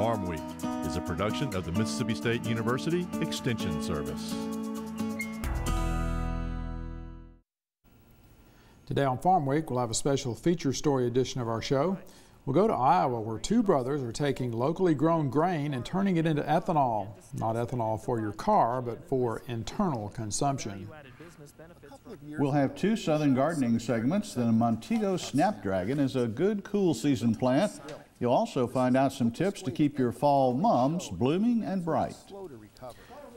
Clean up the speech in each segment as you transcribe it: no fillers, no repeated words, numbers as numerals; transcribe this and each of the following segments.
Farmweek is a production of the Mississippi State University Extension Service. Today on Farmweek, we'll have a special feature story edition of our show. We'll go to Iowa, where two brothers are taking locally grown grain and turning it into ethanol. Not ethanol for your car, but for internal consumption. We'll have two Southern gardening segments. The Montego Snapdragon is a good cool season plant. You'll also find out some tips to keep your fall mums blooming and bright.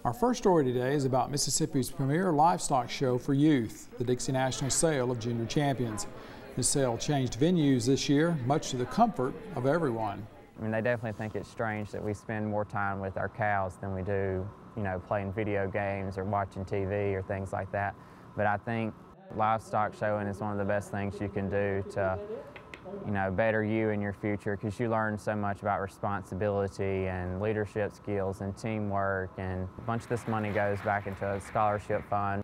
Our first story today is about Mississippi's premier livestock show for youth, the Dixie National Sale of Junior Champions. This sale changed venues this year, much to the comfort of everyone. I mean, they definitely think it's strange that we spend more time with our cows than we do, playing video games or watching TV or things like that. But I think livestock showing is one of the best things you can do to, better you in your future, because you learn so much about responsibility and leadership skills and teamwork, and a bunch of this money goes back into a scholarship fund.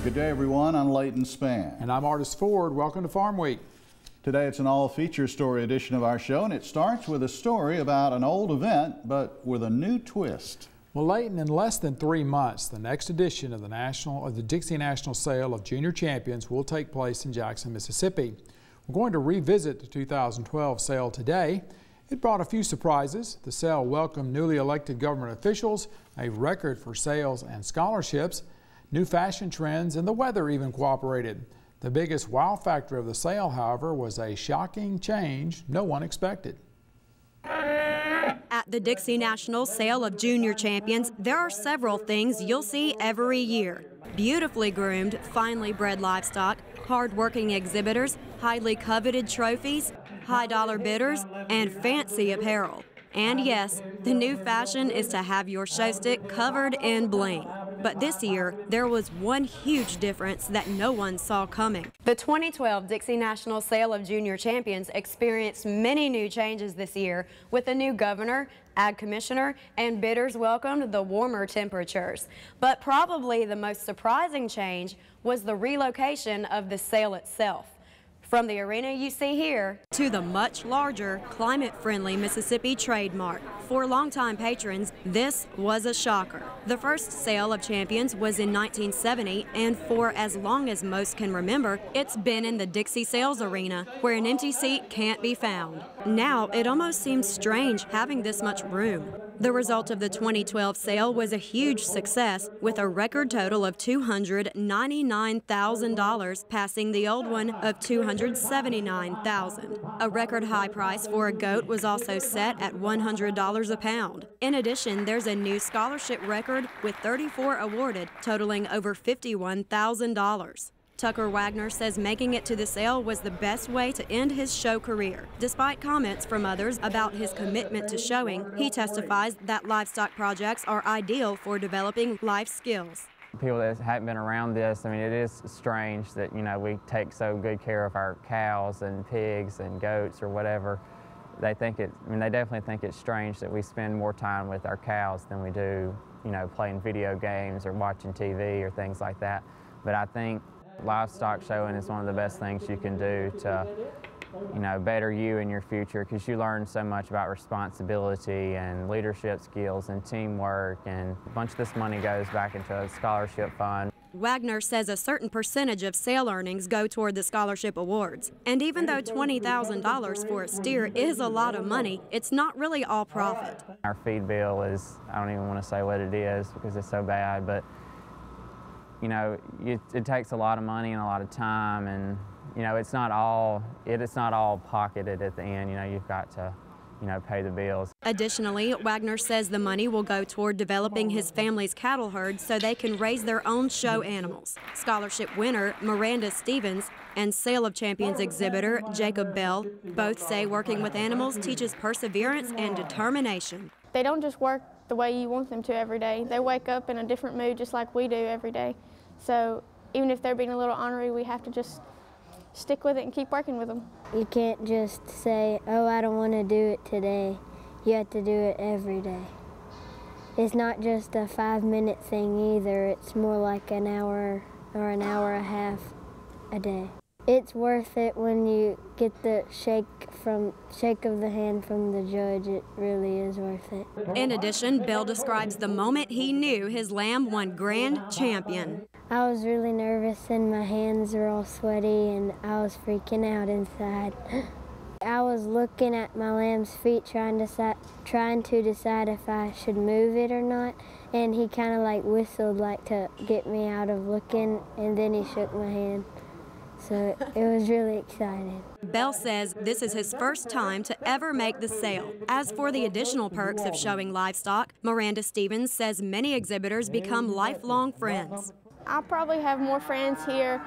Good day, everyone. I'm Leighton Spann. And I'm Artist Ford. Welcome to Farm Week. Today it's an all-feature story edition of our show, and it starts with a story about an old event, but with a new twist. Well, Leighton, in less than 3 months, the next edition of the Dixie National Sale of Junior Champions will take place in Jackson, Mississippi. We're going to revisit the 2012 sale today. It brought a few surprises. The sale welcomed newly elected government officials, a record for sales and scholarships, new fashion trends, and the weather even cooperated. The biggest wow factor of the sale, however, was a shocking change no one expected. At the Dixie National Sale of Junior Champions, there are several things you'll see every year. Beautifully groomed, finely bred livestock, hard-working exhibitors, highly coveted trophies, high-dollar bidders, and fancy apparel. And yes, the new fashion is to have your show stick covered in bling. But this year, there was one huge difference that no one saw coming. The 2012 Dixie National Sale of Junior Champions experienced many new changes this year, with a new governor, ag commissioner, and bidders welcomed the warmer temperatures. But probably the most surprising change was the relocation of the sale itself. From the arena you see here to the much larger, climate-friendly Mississippi Trade Mart. For longtime patrons, this was a shocker. The first Sale of Champions was in 1970, and for as long as most can remember, it's been in the Dixie Sales Arena, where an empty seat can't be found. Now, it almost seems strange having this much room. The result of the 2012 sale was a huge success, with a record total of $299,000, passing the old one of $279,000. A record high price for a goat was also set at $100 a pound. In addition, there's a new scholarship record with 34 awarded, totaling over $51,000. Tucker Wagner says making it to the sale was the best way to end his show career. Despite comments from others about his commitment to showing, he testifies that livestock projects are ideal for developing life skills. People that haven't been around this, I mean, it is strange that, we take so good care of our cows and pigs and goats or whatever. They definitely think it's strange that we spend more time with our cows than we do, playing video games or watching TV or things like that. But I think livestock showing is one of the best things you can do to, better you in your future, because you learn so much about responsibility and leadership skills and teamwork, and a bunch of this money goes back into a scholarship fund. Wagner says a certain percentage of sale earnings go toward the scholarship awards. And even though $20,000 for a steer is a lot of money, it's not really all profit. Our feed bill is, I don't even want to say what it is because it's so bad, but it takes a lot of money and a lot of time, and it's not all pocketed at the end. You've got to pay the bills. Additionally, Wagner says the money will go toward developing his family's cattle herd so they can raise their own show animals. Scholarship winner Miranda Stevens and Sale of Champions exhibitor Jacob Bell. Both say working with animals teaches perseverance and determination. They don't just work the way you want them to every day. They wake up in a different mood just like we do every day. So even if they're being a little ornery, we have to just stick with it and keep working with them. You can't just say, oh, I don't want to do it today. You have to do it every day. It's not just a 5-minute thing either. It's more like an hour or an hour and a half a day. It's worth it when you get the shake of the hand from the judge. It really is worth it. In addition, Bell describes the moment he knew his lamb won Grand Champion. I was really nervous and my hands were all sweaty and I was freaking out inside. I was looking at my lamb's feet trying to decide if I should move it or not, and he kind of like whistled like to get me out of looking, and then he shook my hand. So it was really exciting. Bell says this is his first time to ever make the sale. As for the additional perks of showing livestock, Miranda Stevens says many exhibitors become lifelong friends. I'll probably have more friends here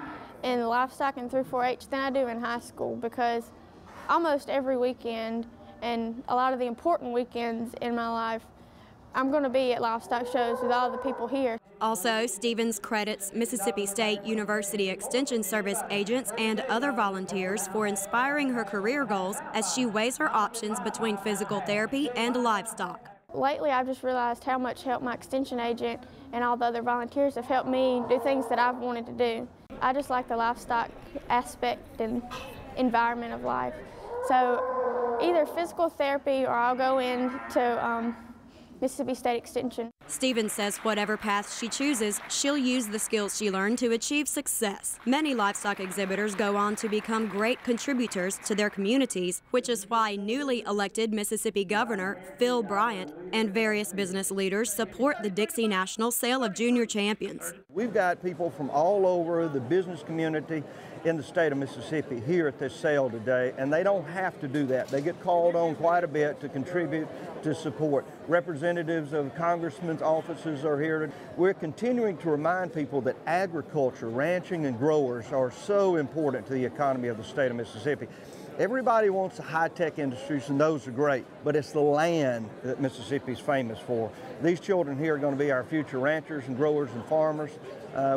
in the livestock and through 4-H than I do in high school, because almost every weekend and a lot of the important weekends in my life, I'm going to be at livestock shows with all the people here. Also, Stevens credits Mississippi State University Extension Service agents and other volunteers for inspiring her career goals as she weighs her options between physical therapy and livestock. Lately, I've just realized how much help my extension agent and all the other volunteers have helped me do things that I've wanted to do. I just like the livestock aspect and environment of life. So either physical therapy or I'll go into Mississippi State Extension. Stevens says whatever path she chooses, she'll use the skills she learned to achieve success. Many livestock exhibitors go on to become great contributors to their communities, which is why newly elected Mississippi Governor Phil Bryant and various business leaders support the Dixie National Sale of Junior Champions. We've got people from all over the business community in the state of Mississippi here at this sale today, and they don't have to do that. They get called on quite a bit to contribute, to support. Representatives of congressmen's offices are here. We're continuing to remind people that agriculture, ranching, and growers are so important to the economy of the state of Mississippi. Everybody wants the high-tech industries, and those are great, but it's the land that Mississippi's famous for. These children here are going to be our future ranchers and growers and farmers.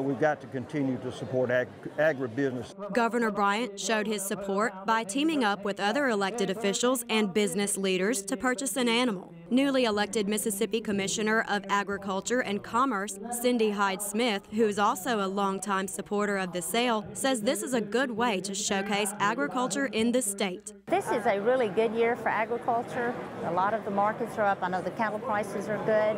We've got to continue to support agribusiness. Governor Bryant showed his support by teaming up with other elected officials and business leaders to purchase an animal. Newly elected Mississippi Commissioner of Agriculture and Commerce, Cindy Hyde-Smith, who is also a longtime supporter of the sale, says this is a good way to showcase agriculture in the state. This is a really good year for agriculture. A lot of the markets are up. I know the cattle prices are good.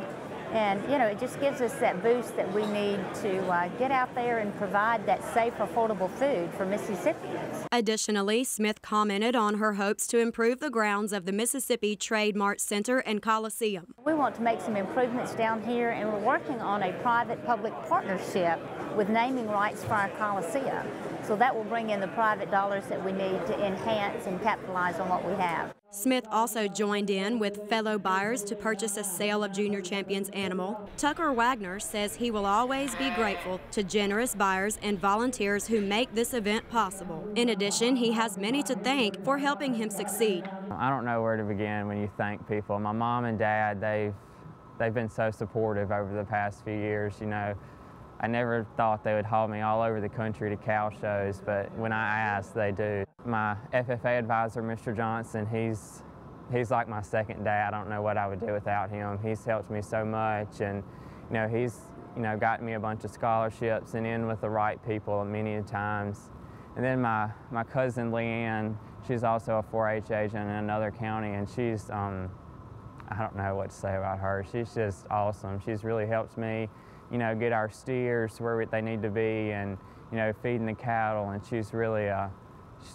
And, you know, it just gives us that boost that we need to get out there and provide that safe, affordable food for Mississippians. Additionally, Smith commented on her hopes to improve the grounds of the Mississippi Trade Mart Center and Coliseum. We want to make some improvements down here, and we're working on a private-public partnership with naming rights for our Coliseum. So that will bring in the private dollars that we need to enhance and capitalize on what we have. Smith also joined in with fellow buyers to purchase a Sale of Junior Champions animal. Tucker Wagner says he will always be grateful to generous buyers and volunteers who make this event possible. In addition, he has many to thank for helping him succeed. I don't know where to begin when you thank people. My mom and dad, they've been so supportive over the past few years. You know, I never thought they would haul me all over the country to cow shows, but when I asked, they do. My FFA advisor, Mr. Johnson, he's like my second dad. I don't know what I would do without him. He's helped me so much, and you know, he's gotten me a bunch of scholarships and in with the right people many times. And then my cousin Leanne, she's also a 4-H agent in another county, and she's I don't know what to say about her. She's just awesome. She's really helped me, you know, get our steers where they need to be, and you know, feeding the cattle, and she's really an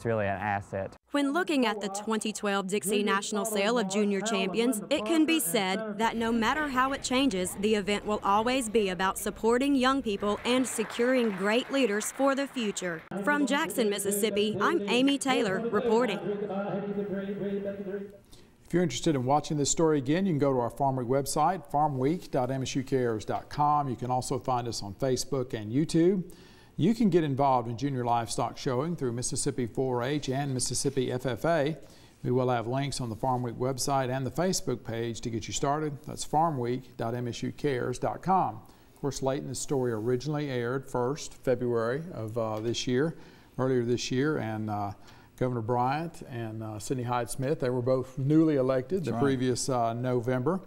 asset. When looking at the 2012 Dixie National Sale of Junior Champions, it can be said that no matter how it changes, the event will always be about supporting young people and securing great leaders for the future. From Jackson, Mississippi, I'm Amy Taylor reporting. If you're interested in watching this story again, you can go to our Farmweek website, farmweek.msucares.com. You can also find us on Facebook and YouTube. You can get involved in junior livestock showing through Mississippi 4-H and Mississippi FFA. We will have links on the Farmweek website and the Facebook page to get you started. That's farmweek.msucares.com. Of course, Layton, this story originally aired 1st February of earlier this year, and Governor Bryant and Sidney Hyde-Smith, they were both newly elected the previous November.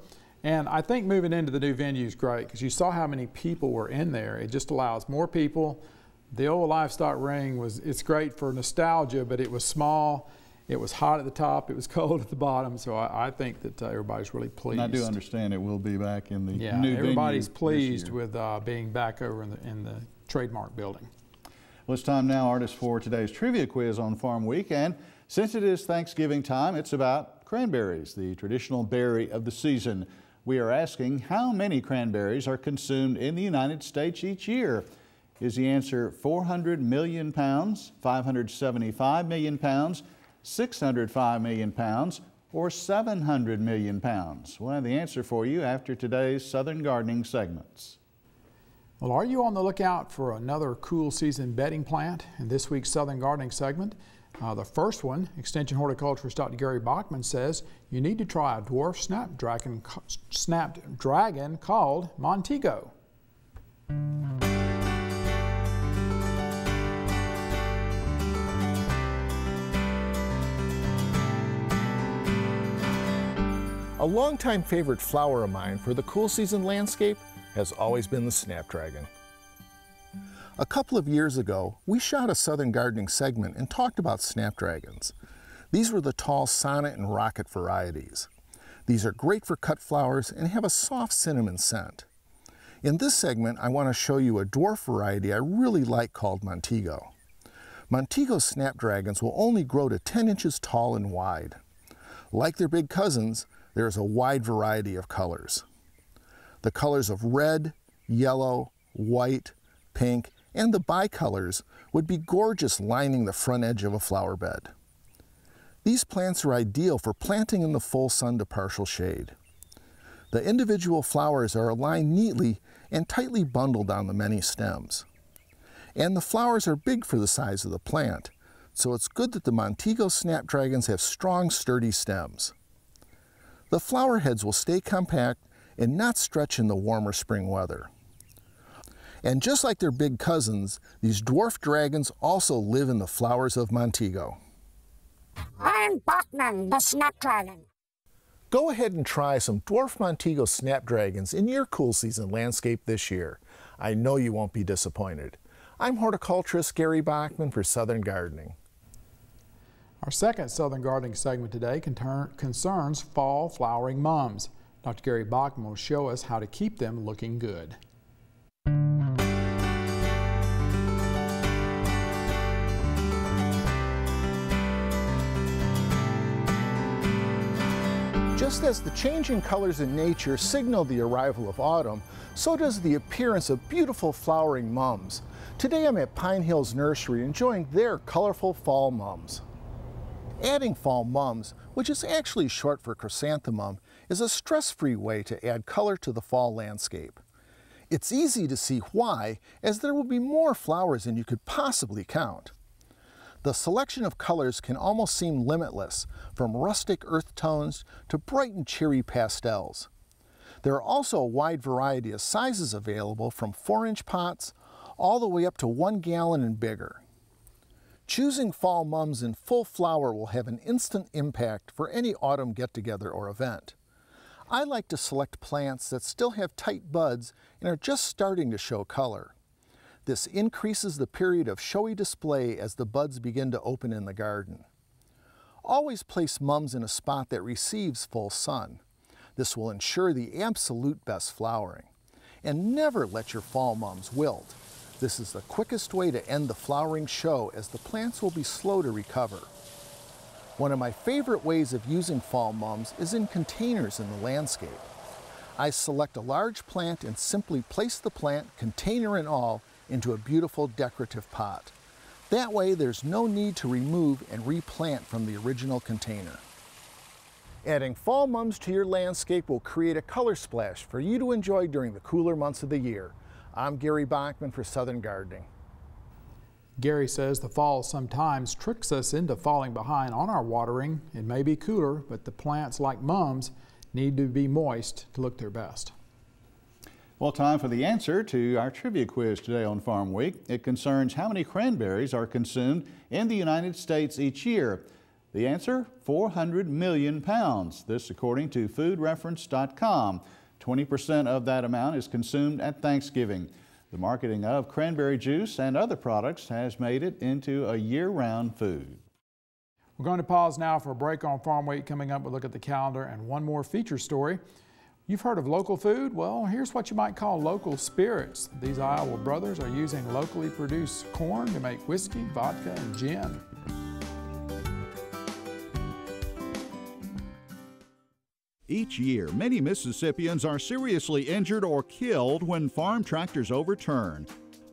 And I think moving into the new venue is great because you saw how many people were in there. It just allows more people. The old livestock ring it's great for nostalgia, but it was small. It was hot at the top, it was cold at the bottom, so I think that everybody's really pleased. And I do understand it will be back in the new venue. Everybody's pleased with being back over in the trademark building. Well, it's time now, artists, for today's trivia quiz on Farm Week, and since it is Thanksgiving time, it's about cranberries, the traditional berry of the season. We are asking how many cranberries are consumed in the United States each year. Is the answer 400 million pounds, 575 million pounds, 605 million pounds, or 700 million pounds? We'll have the answer for you after today's Southern Gardening segments. Well, are you on the lookout for another cool season bedding plant in this week's Southern Gardening segment? The first one, Extension horticulturist Dr. Gary Bachman says you need to try a dwarf snapdragon called Montego. A longtime favorite flower of mine for the cool season landscape has always been the snapdragon. A couple of years ago, we shot a Southern Gardening segment and talked about snapdragons. These were the tall sonnet and rocket varieties. These are great for cut flowers and have a soft cinnamon scent. In this segment, I want to show you a dwarf variety I really like called Montego. Montego snapdragons will only grow to 10 inches tall and wide. Like their big cousins, there is a wide variety of colors. The colors of red, yellow, white, pink, and the bicolors would be gorgeous lining the front edge of a flower bed. These plants are ideal for planting in the full sun to partial shade. The individual flowers are aligned neatly and tightly bundled on the many stems. And the flowers are big for the size of the plant, so it's good that the Montego snapdragons have strong, sturdy stems. The flower heads will stay compact and not stretch in the warmer spring weather. And just like their big cousins, these dwarf dragons also live in the flowers of Montego. I'm Bachman, the snapdragon. Go ahead and try some dwarf Montego snapdragons in your cool season landscape this year. I know you won't be disappointed. I'm horticulturist Gary Bachman for Southern Gardening. Our second Southern Gardening segment today concerns fall flowering mums. Dr. Gary Bachman will show us how to keep them looking good. Just as the changing colors in nature signal the arrival of autumn, so does the appearance of beautiful flowering mums. Today I'm at Pine Hills Nursery enjoying their colorful fall mums. Adding fall mums, which is actually short for chrysanthemum, is a stress-free way to add color to the fall landscape. It's easy to see why, as there will be more flowers than you could possibly count. The selection of colors can almost seem limitless, from rustic earth tones to bright and cheery pastels. There are also a wide variety of sizes available, from 4-inch pots all the way up to 1 gallon and bigger. Choosing fall mums in full flower will have an instant impact for any autumn get-together or event. I like to select plants that still have tight buds and are just starting to show color. This increases the period of showy display as the buds begin to open in the garden. Always place mums in a spot that receives full sun. This will ensure the absolute best flowering. And never let your fall mums wilt. This is the quickest way to end the flowering show, as the plants will be slow to recover. One of my favorite ways of using fall mums is in containers in the landscape. I select a large plant and simply place the plant, container and all, into a beautiful decorative pot. That way there's no need to remove and replant from the original container. Adding fall mums to your landscape will create a color splash for you to enjoy during the cooler months of the year. I'm Gary Bachman for Southern Gardening. Gary says the fall sometimes tricks us into falling behind on our watering. It may be cooler, but the plants like mums need to be moist to look their best. Well, time for the answer to our trivia quiz today on Farm Week. It concerns how many cranberries are consumed in the United States each year. The answer, 400 million pounds. This according to foodreference.com. 20% of that amount is consumed at Thanksgiving. The marketing of cranberry juice and other products has made it into a year-round food. We're going to pause now for a break on Farm Week. Coming up, we'll look at the calendar and one more feature story. You've heard of local food? Well, here's what you might call local spirits. These Iowa brothers are using locally produced corn to make whiskey, vodka, and gin. Each year, many Mississippians are seriously injured or killed when farm tractors overturn.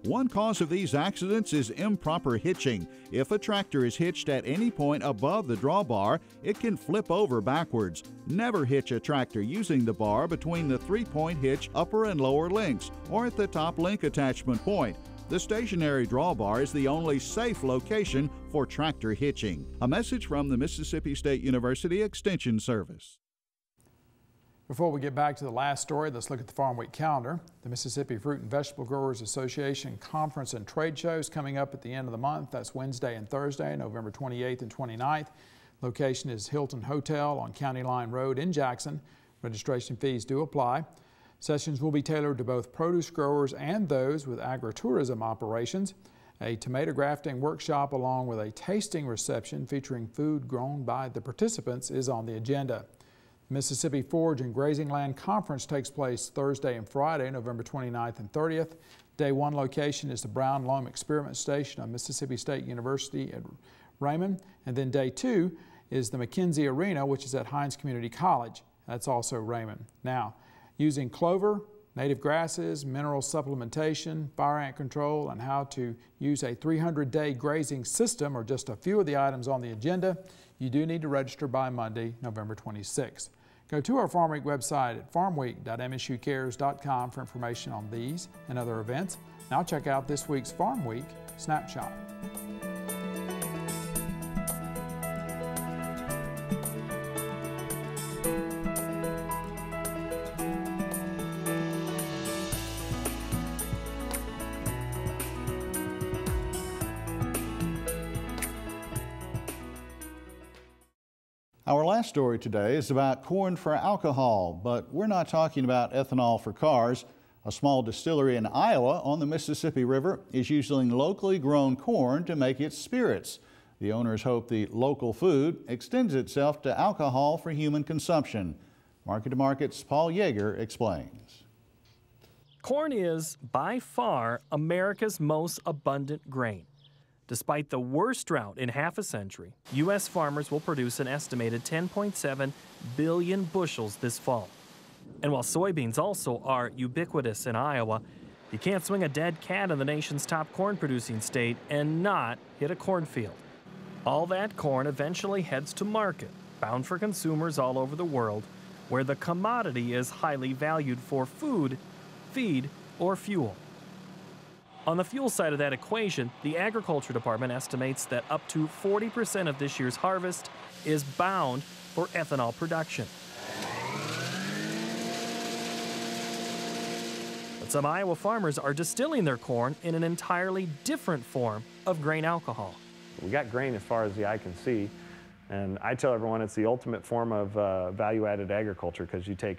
One cause of these accidents is improper hitching. If a tractor is hitched at any point above the drawbar, it can flip over backwards. Never hitch a tractor using the bar between the three-point hitch upper and lower links or at the top link attachment point. The stationary drawbar is the only safe location for tractor hitching. A message from the Mississippi State University Extension Service. Before we get back to the last story, let's look at the Farm Week calendar. The Mississippi Fruit and Vegetable Growers Association Conference and Trade Shows coming up at the end of the month. That's Wednesday and Thursday, November 28th and 29th. Location is Hilton Hotel on County Line Road in Jackson. Registration fees do apply. Sessions will be tailored to both produce growers and those with agritourism operations. A tomato grafting workshop along with a tasting reception featuring food grown by the participants is on the agenda. Mississippi Forage and Grazing Land Conference takes place Thursday and Friday, November 29th and 30th. Day one location is the Brown Loam Experiment Station on Mississippi State University at Raymond. And then day two is the McKenzie Arena, which is at Hines Community College. That's also Raymond. Now, using clover, native grasses, mineral supplementation, fire ant control, and how to use a 300-day grazing system are just a few of the items on the agenda. You do need to register by Monday, November 26th. Go to our Farm Week website at farmweek.msucares.com for information on these and other events. Now check out this week's Farm Week Snapshot. Our last story today is about corn for alcohol, but we're not talking about ethanol for cars. A small distillery in Iowa on the Mississippi River is using locally grown corn to make its spirits. The owners hope the local food extends itself to alcohol for human consumption. Market to Market's Paul Yeager explains. Corn is, by far, America's most abundant grain. Despite the worst drought in half a century, U.S. farmers will produce an estimated 10.7 billion bushels this fall. And while soybeans also are ubiquitous in Iowa, you can't swing a dead cat in the nation's top corn-producing state and not hit a cornfield. All that corn eventually heads to market, bound for consumers all over the world, where the commodity is highly valued for food, feed, or fuel. On the fuel side of that equation, the Agriculture Department estimates that up to 40% of this year's harvest is bound for ethanol production. But some Iowa farmers are distilling their corn in an entirely different form of grain alcohol. We got grain as far as the eye can see, and I tell everyone it's the ultimate form of value-added agriculture, because you take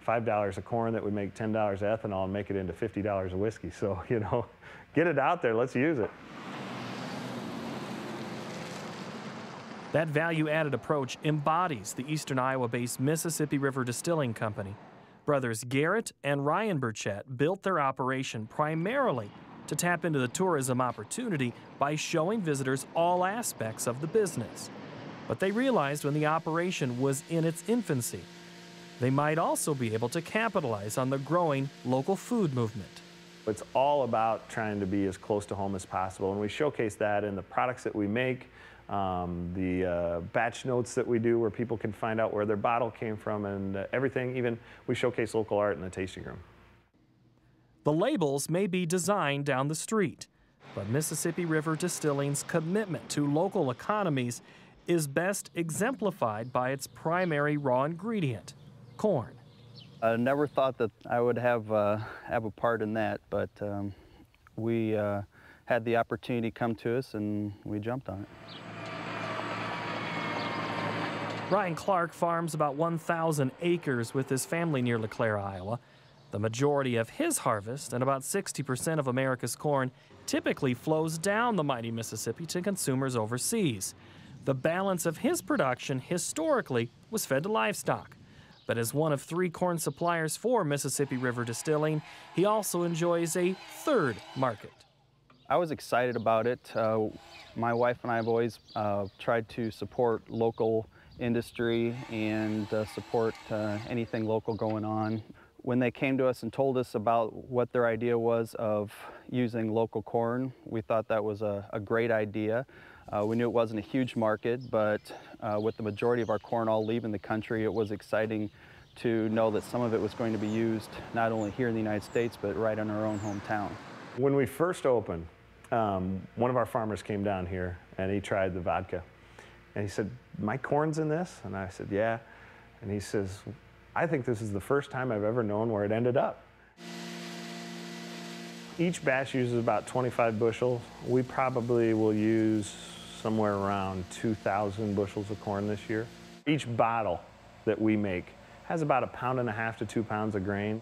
$5 of corn that would make $10 of ethanol and make it into $50 of whiskey. So, you know, get it out there, let's use it. That value-added approach embodies the eastern Iowa-based Mississippi River Distilling Company. Brothers Garrett and Ryan Burchett built their operation primarily to tap into the tourism opportunity by showing visitors all aspects of the business. But they realized when the operation was in its infancy, they might also be able to capitalize on the growing local food movement. It's all about trying to be as close to home as possible, and we showcase that in the products that we make, the batch notes that we do where people can find out where their bottle came from, and everything. Even we showcase local art in the tasting room. The labels may be designed down the street, But Mississippi River Distilling's commitment to local economies is best exemplified by its primary raw ingredient, corn. I never thought that I would have a part in that, but we had the opportunity come to us and we jumped on it. Ryan Clark farms about 1,000 acres with his family near LeClaire, Iowa. The majority of his harvest, and about 60% of America's corn, typically flows down the mighty Mississippi to consumers overseas. The balance of his production historically was fed to livestock. But as one of 3 corn suppliers for Mississippi River Distilling, he also enjoys a third market. I was excited about it. My wife and I have always tried to support local industry and support anything local going on. When they came to us and told us about what their idea was of using local corn, we thought that was a great idea. We knew it wasn't a huge market, but with the majority of our corn all leaving the country, it was exciting to know that some of it was going to be used not only here in the United States, but right in our own hometown. When we first opened, one of our farmers came down here and he tried the vodka. And he said, "My corn's in this?" And I said, "Yeah." And he says, "I think this is the first time I've ever known where it ended up." Each batch uses about 25 bushels. We probably will use somewhere around 2,000 bushels of corn this year. Each bottle that we make has about 1.5 pounds to 2 pounds of grain.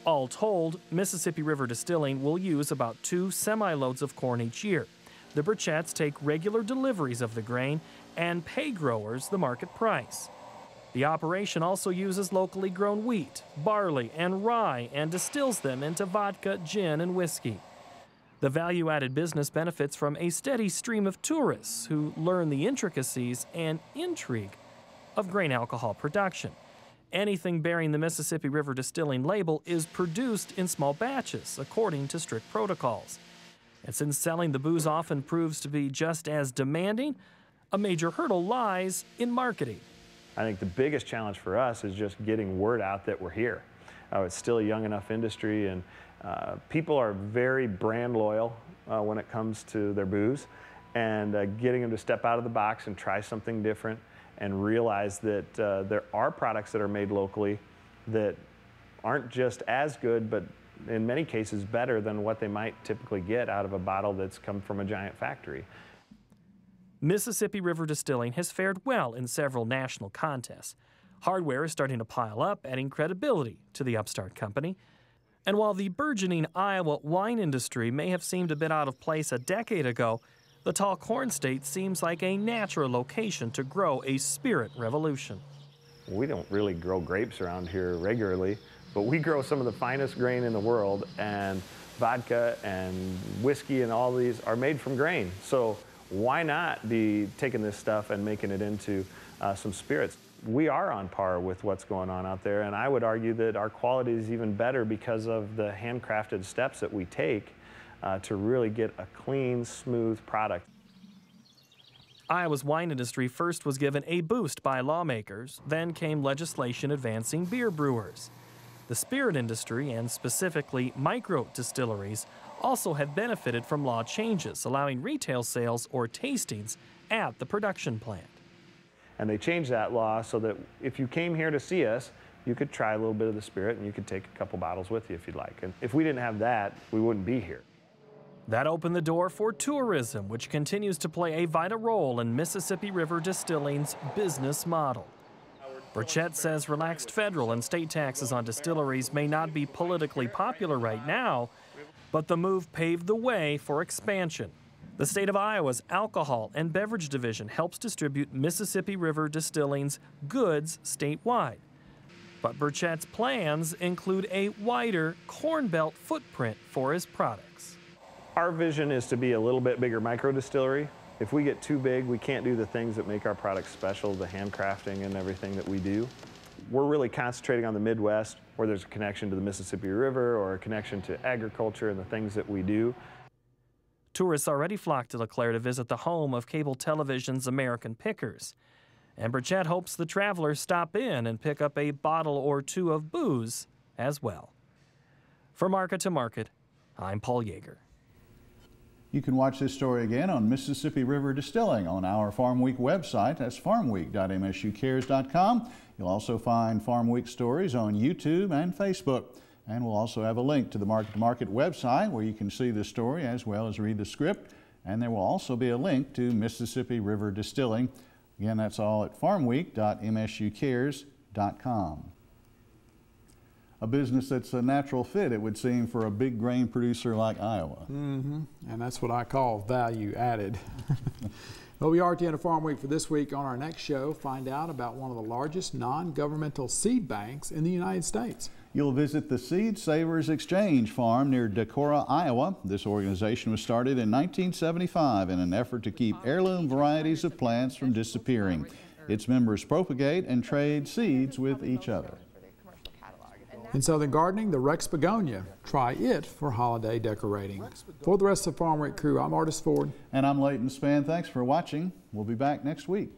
All told, Mississippi River Distilling will use about 2 semi-loads of corn each year. The Burchetts take regular deliveries of the grain and pay growers the market price. The operation also uses locally grown wheat, barley, and rye and distills them into vodka, gin, and whiskey. The value-added business benefits from a steady stream of tourists who learn the intricacies and intrigue of grain alcohol production. Anything bearing the Mississippi River Distilling label is produced in small batches according to strict protocols. And since selling the booze often proves to be just as demanding, a major hurdle lies in marketing. I think the biggest challenge for us is just getting word out that we're here. It's still a young enough industry, and people are very brand loyal when it comes to their booze, and getting them to step out of the box and try something different and realize that there are products that are made locally that aren't just as good, but in many cases better than what they might typically get out of a bottle that's come from a giant factory. Mississippi River Distilling has fared well in several national contests. Hardware is starting to pile up, adding credibility to the upstart company. And while the burgeoning Iowa wine industry may have seemed a bit out of place a decade ago, the tall corn state seems like a natural location to grow a spirit revolution. We don't really grow grapes around here regularly, but we grow some of the finest grain in the world, and vodka and whiskey and all these are made from grain. So why not be taking this stuff and making it into some spirits? We are on par with what's going on out there, and I would argue that our quality is even better because of the handcrafted steps that we take to really get a clean, smooth product. Iowa's wine industry first was given a boost by lawmakers, then came legislation advancing beer brewers. The spirit industry, and specifically micro-distilleries, also have benefited from law changes, allowing retail sales or tastings at the production plant. And they changed that law so that if you came here to see us, you could try a little bit of the spirit and you could take a couple bottles with you if you'd like. And if we didn't have that, we wouldn't be here. That opened the door for tourism, which continues to play a vital role in Mississippi River Distilling's business model. Burchett says relaxed federal and state taxes on distilleries may not be politically popular right now, but the move paved the way for expansion. The state of Iowa's Alcohol and Beverage Division helps distribute Mississippi River Distilling's goods statewide. But Burchett's plans include a wider Corn Belt footprint for his products. Our vision is to be a little bit bigger micro distillery. If we get too big, we can't do the things that make our products special, the handcrafting and everything that we do. We're really concentrating on the Midwest, where there's a connection to the Mississippi River or a connection to agriculture and the things that we do. Tourists already flock to LeClaire to visit the home of cable television's American Pickers. And Burchett hopes the travelers stop in and pick up a bottle or two of booze as well. For Market to Market, I'm Paul Yeager. You can watch this story again on Mississippi River Distilling on our Farm Week website. That's farmweek.msucares.com. You'll also find Farm Week stories on YouTube and Facebook. And we'll also have a link to the Market to Market website where you can see the story as well as read the script. And there will also be a link to Mississippi River Distilling. Again, that's all at farmweek.msucares.com. A business that's a natural fit, it would seem, for a big grain producer like Iowa. And that's what I call value added. Well, we are at the end of Farm Week for this week. On our next show, find out about one of the largest non-governmental seed banks in the United States. You'll visit the Seed Savers Exchange Farm near Decorah, Iowa. This organization was started in 1975 in an effort to keep heirloom varieties of plants from disappearing. Its members propagate and trade seeds with each other. In Southern Gardening, the Rex begonia. Try it for holiday decorating. For the rest of the Farm Week crew, I'm Artis Ford. And I'm Leighton Spann. Thanks for watching. We'll be back next week.